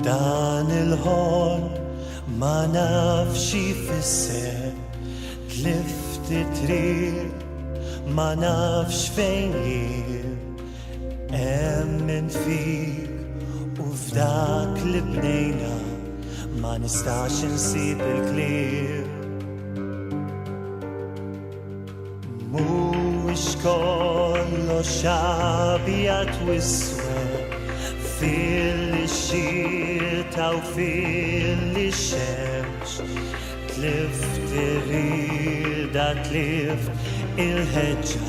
Dan il-ħon ma nafx jfisser, tlift it-triq ma nafx fejn jien, emmen fik u f'dak li bnejna ma nistax insib il-kliem. Mhuwiex kollox abjad u iswed fil-xita u fil-xemx, tlift ir-rieda, tlift il-ħeġġa,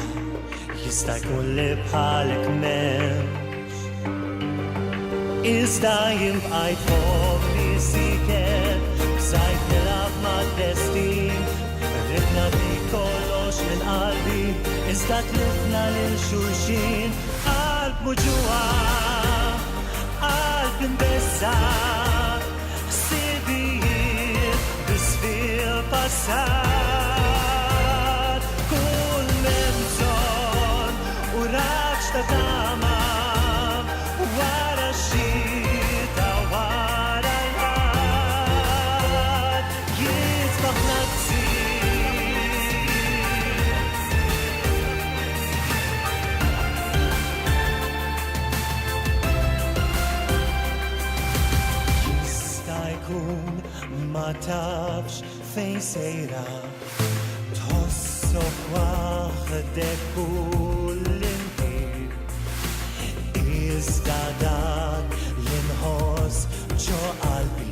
jista' jkun li bħalek m'hemmx. Iżda jien bqajt fuq isiker, b'sajt nilgħab mad-destin, ridna dik kollox minn qalbi, iżda tlifna lil xulxin, qalb muġuwa, qalb imbessa, ħsibijiet biss fil-passat, kull m'hemm bżonn u raġġ ta' tama wara x-xita wara l-ħadd jitbaħna ma tafx fejn sejra, tħossok waħdek kull inti, iżda dak li nħoss ġo qalbi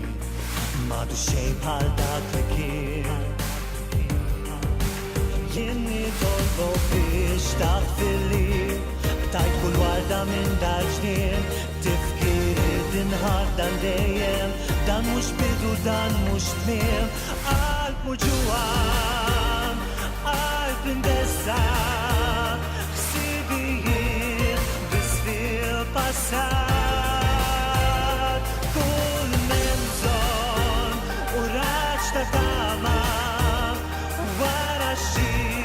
m'għadu xejn bħal dak li kien. Jien nitolbok biex taħfilli, tajt kull warda minn dar ġdien, tifkiri dinħar dan dejjem, dan mhux bidu, dan mhux tmiem, qalb muġuwan, qalb indessa, ħsibijiet biss fil-passat, kull m'hemm bżonn u raġġ ta' tama wara x-xita.